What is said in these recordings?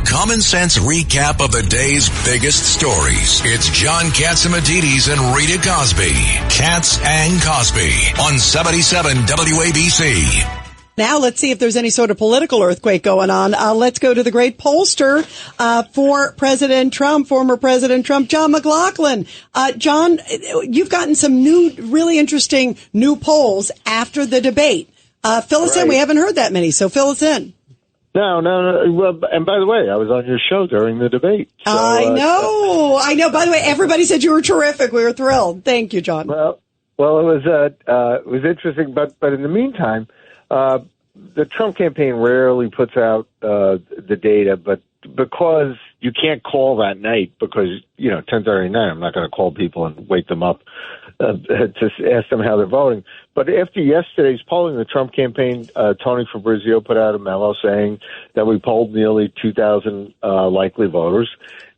common sense recap of the day's biggest stories. It's John Catsimatidis and Rita Cosby. Katz and Cosby on 77 WABC. Now let's see if there's any sort of political earthquake going on. Let's go to the great pollster for President Trump, former President Trump, John McLaughlin. John, you've gotten some really interesting new polls after the debate. Fill us in. We haven't heard that many, so fill us in. No. Well, and by the way, I was on your show during the debate. So, I know. By the way, everybody said you were terrific. We were thrilled. Thank you, John. Well, it was interesting, but in the meantime, the Trump campaign rarely puts out the data, but because you can't call that night because 10:30 night, I'm not going to call people and wake them up to ask them how they're voting. But after yesterday's polling, the Trump campaign, Tony Fabrizio put out a memo saying that we polled nearly 2,000 likely voters,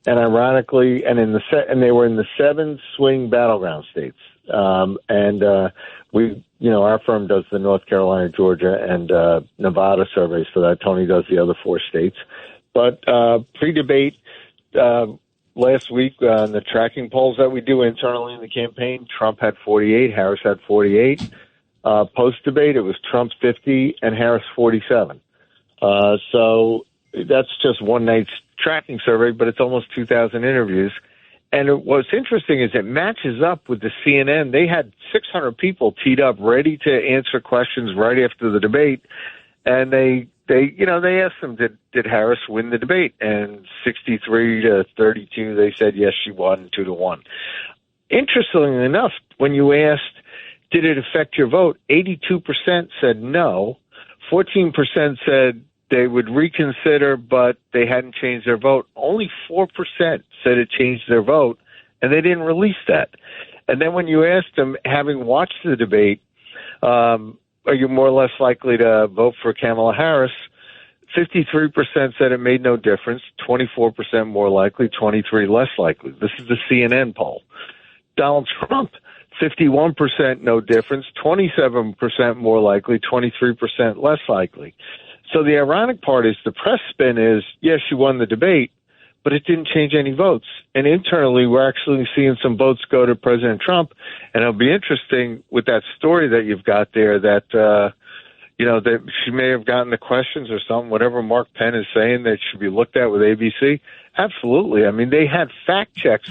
and ironically, and they were in the 7 swing battleground states, our firm does the North Carolina, Georgia, and Nevada surveys for that. Tony does the other 4 states. But pre-debate last week on the tracking polls that we do internally in the campaign, Trump had 48, Harris had 48. Post-debate, it was Trump 50 and Harris 47. So that's just one night's tracking survey, but it's almost 2,000 interviews. And what's interesting is it matches up with the CNN. They had 600 people teed up ready to answer questions right after the debate. And they asked them, did Harris win the debate? And 63-32, they said, yes, she won 2-1. Interestingly enough, when you asked, did it affect your vote? 82% said no. 14% said they would reconsider, but they hadn't changed their vote. Only 4% said it changed their vote, and they didn't release that. And then when you asked them, having watched the debate, are you more or less likely to vote for Kamala Harris? 53% said it made no difference, 24% more likely, 23% less likely. This is the CNN poll. Donald Trump, 51% no difference, 27% more likely, 23% less likely. So the ironic part is the press spin is, yes, you won the debate, but it didn't change any votes. And internally, we're actually seeing some votes go to President Trump. And it'll be interesting with that story that you've got there that, that she may have gotten the questions or something, whatever Mark Penn is saying that should be looked at with ABC. Absolutely. I mean, they had fact checks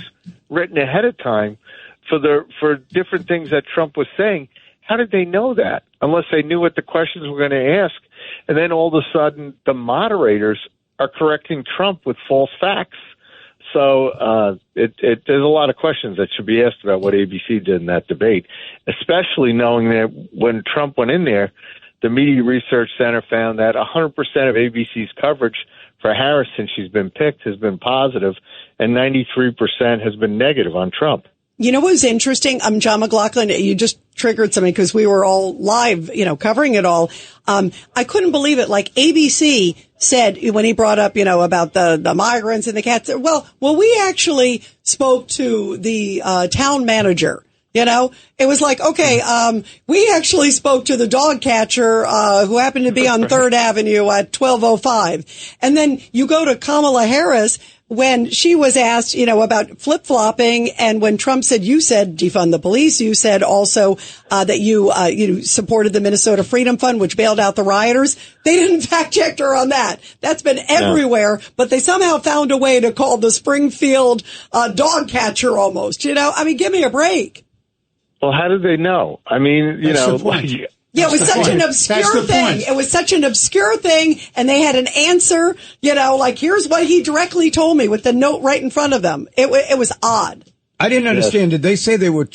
written ahead of time for different things that Trump was saying. How did they know that? Unless they knew what the questions were going to ask. And then all of a sudden, the moderators are correcting Trump with false facts. So there's a lot of questions that should be asked about what ABC did in that debate, especially knowing that when Trump went in there, the Media Research Center found that 100% of ABC's coverage for Harris since she's been picked has been positive, and 93% has been negative on Trump. You know what was interesting? John McLaughlin, you just triggered something because we were all live, covering it all. I couldn't believe it. Like ABC said when he brought up, about the migrants and the cats. Well, we actually spoke to the town manager. It was like, okay, we actually spoke to the dog catcher, who happened to be on 3rd Avenue at 12:05. And then you go to Kamala Harris when she was asked, about flip-flopping. And when Trump said, you said defund the police, you said also, that you supported the Minnesota Freedom Fund, which bailed out the rioters. They didn't fact check her on that. That's been everywhere, but they somehow found a way to call the Springfield, dog catcher almost, give me a break. Well, how did they know? I mean, Yeah, it was such an obscure thing. It was such an obscure thing, and they had an answer, here's what he directly told me with the note right in front of them. It was odd. I didn't understand. Did they say they were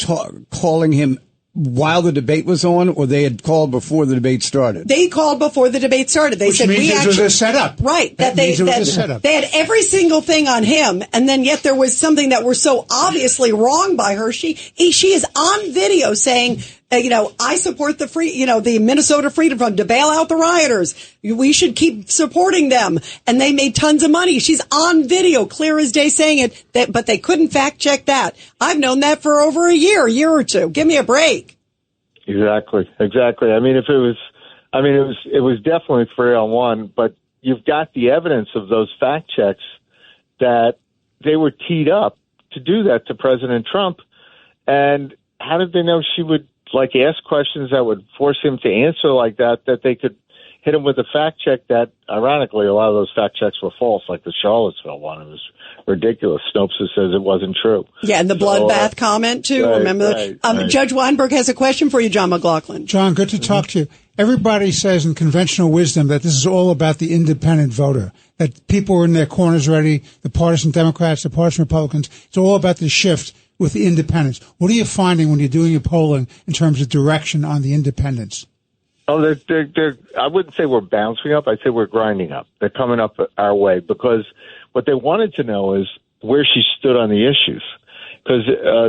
calling him while the debate was on, or they had called before the debate started? They called before the debate started. They said it was a setup. Right. They had every single thing on him, and then yet there was something that was so obviously wrong by her. She is on video saying, I support the Minnesota Freedom Fund to bail out the rioters. We should keep supporting them. And they made tons of money. She's on video, clear as day saying it, but they couldn't fact check that. I've known that for over a year or two. Give me a break. Exactly. I mean, it was definitely 3-on-1, but you've got the evidence of those fact checks that they were teed up to do that to President Trump. And how did they know she would ask questions that would force him to answer like that they could hit him with a fact check that, ironically, a lot of those fact checks were false, like the Charlottesville one. It was ridiculous. Snopes says it wasn't true. Yeah, and the bloodbath comment, too. Right, Remember that? Judge Weinberg has a question for you, John McLaughlin. John, good to talk to you. Everybody says in conventional wisdom that this is all about the independent voter, that people are in their corners already, the partisan Democrats, the partisan Republicans. It's all about the shift with the independents. What are you finding when you're doing your polling in terms of direction on the independents? Oh, they're I wouldn't say we're bouncing up. I'd say we're grinding up. They're coming up our way because what they wanted to know is where she stood on the issues. Because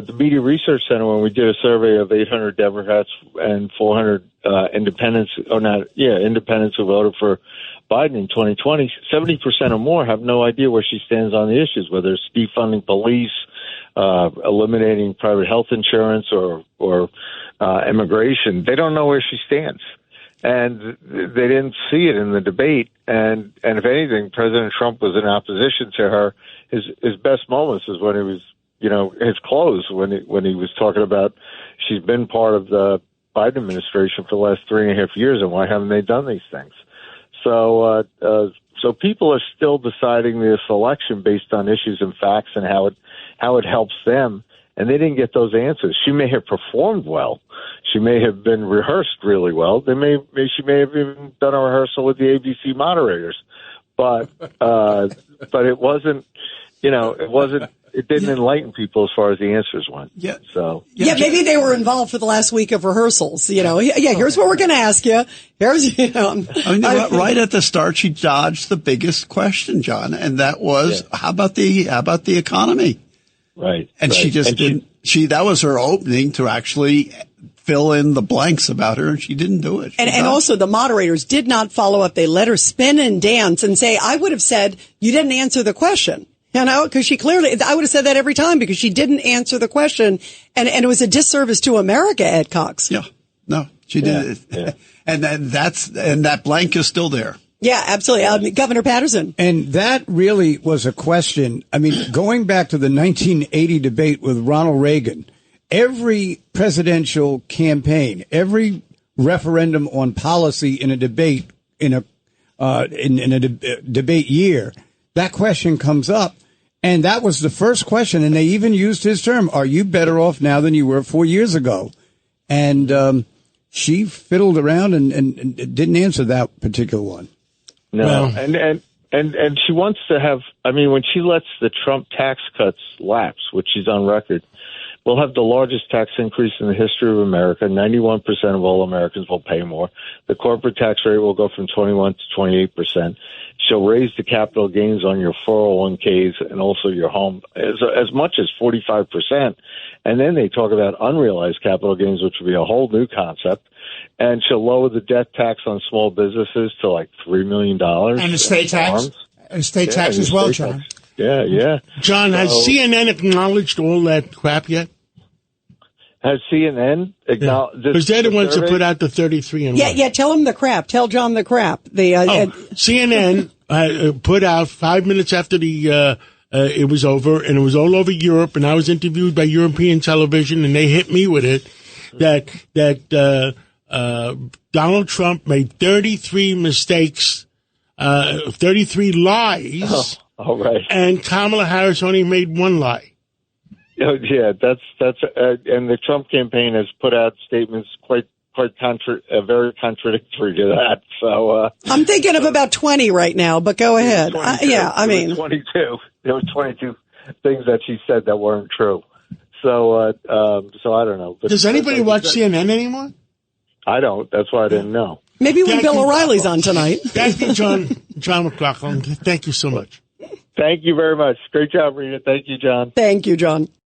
the Media Research Center, when we did a survey of 800 Democrats and 400 independents who voted for Biden in 2020, 70% or more have no idea where she stands on the issues, whether it's defunding police, eliminating private health insurance, or immigration. They don't know where she stands. And they didn't see it in the debate. And if anything, President Trump was in opposition to her. His best moments is when he was, his close, when he was talking about she's been part of the Biden administration for the last 3.5 years, and why haven't they done these things? So people are still deciding this election based on issues and facts and how it helps them. And they didn't get those answers. She may have performed well. She may have been rehearsed really well. She may have even done a rehearsal with the ABC moderators, but it wasn't. It didn't enlighten people as far as the answers went. Yeah. So maybe they were involved for the last week of rehearsals. Here's what we're going to ask you. Here's right at the start, she dodged the biggest question, John, and that was how about the economy? Right. And she just didn't. That was her opening to actually fill in the blanks about her, and she didn't do it. And also the moderators did not follow up. They let her spin and dance and say, I would have said, you didn't answer the question. Because she clearly, I would have said that every time because she didn't answer the question. And it was a disservice to America, Ed Cox. Yeah. No, she did. Yeah. And that blank is still there. Yeah, absolutely. Governor Patterson. And that really was a question. I mean, going back to the 1980 debate with Ronald Reagan, every presidential campaign, every referendum on policy in a debate, in a debate year, that question comes up. And that was the first question. And they even used his term, are you better off now than you were 4 years ago? And she fiddled around and didn't answer that particular one. No, well, and she wants to have. I mean, when she lets the Trump tax cuts lapse, which she's on record, we'll have the largest tax increase in the history of America. 91% of all Americans will pay more. The corporate tax rate will go from 21 to 28%. She'll raise the capital gains on your 401ks and also your home as much as 45%. And then they talk about unrealized capital gains, which will be a whole new concept. And she'll lower the death tax on small businesses to like $3 million. And the state tax. And state tax as well, John. Tax. Yeah. John, has CNN acknowledged all that crap yet? Has CNN acknowledged? Because they're the ones that put out the 33 and 1. Yeah, tell him the crap. Tell John the crap. CNN put out 5 minutes after it was over, and it was all over Europe, and I was interviewed by European television, and they hit me with it, that Donald Trump made 33 mistakes, 33 lies. Oh, right. And Kamala Harris only made one lie. Yeah, that's and the Trump campaign has put out statements very contradictory to that. So I'm thinking of about 20 right now, but go ahead. 22. There were 22 things that she said that weren't true. So I don't know. But does anybody watch CNN anymore? I don't. That's why I didn't know. Maybe when Bill O'Reilly's on tonight. Thank you, John McLaughlin. Thank you so much. Thank you very much. Great job, Rita. Thank you, John. Thank you, John.